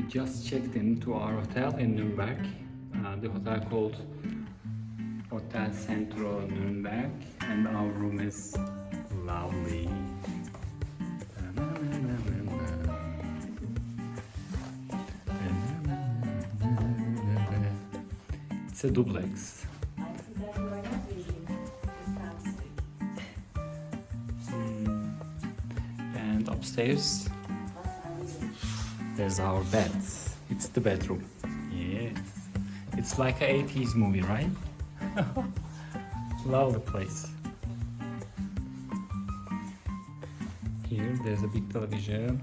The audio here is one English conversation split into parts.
just checked into our hotel in Nuremberg. The hotel called Hotel Centro Nürnberg, and our room is lovely. It's a duplex. And upstairs there's our bed. It's the bedroom. Yes. It's like an 80s movie, right? Love the place. Here there's a big television.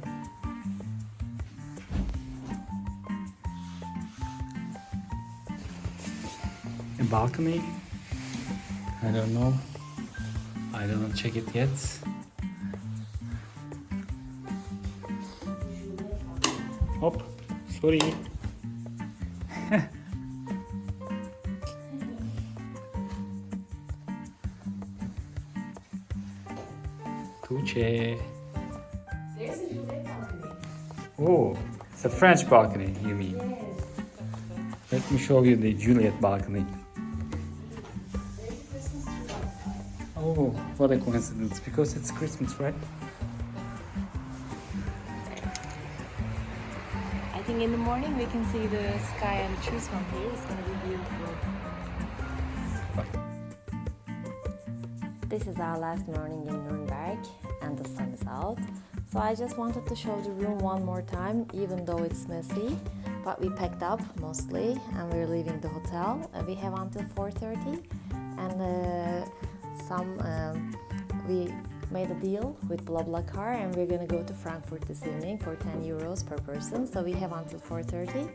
A balcony. I don't know. I don't check it yet. Hop, sorry. Tuche. There's a Juliet balcony. Oh, it's a French balcony, you mean? Yes. Let me show you the Juliet balcony. There's a Christmas tree outside. Oh, what a coincidence, because it's Christmas, right? I think in the morning we can see the sky and the trees from here. It's going to be beautiful. This is our last morning in Nuremberg and the sun is out. So I just wanted to show the room one more time, even though it's messy. But we packed up mostly and we're leaving the hotel. We have until 4:30 and we made a deal with BlaBlaCar and we're gonna go to Frankfurt this evening for 10 euros per person. So we have until 4:30.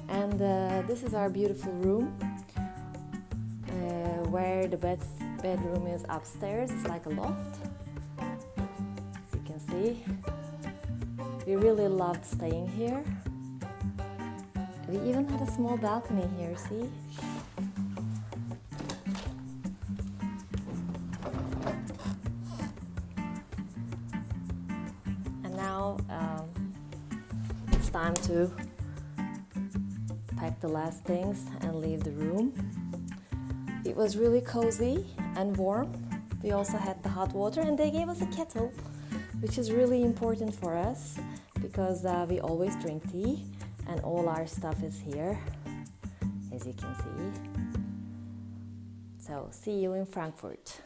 And this is our beautiful room where the bedroom is upstairs. It's like a loft, as you can see. We really loved staying here. We even had a small balcony here, see? And now it's time to pack the last things and leave the room. It was really cozy and warm. We also had the hot water and they gave us a kettle, which is really important for us because we always drink tea and all our stuff is here, as you can see. So see you in Frankfurt.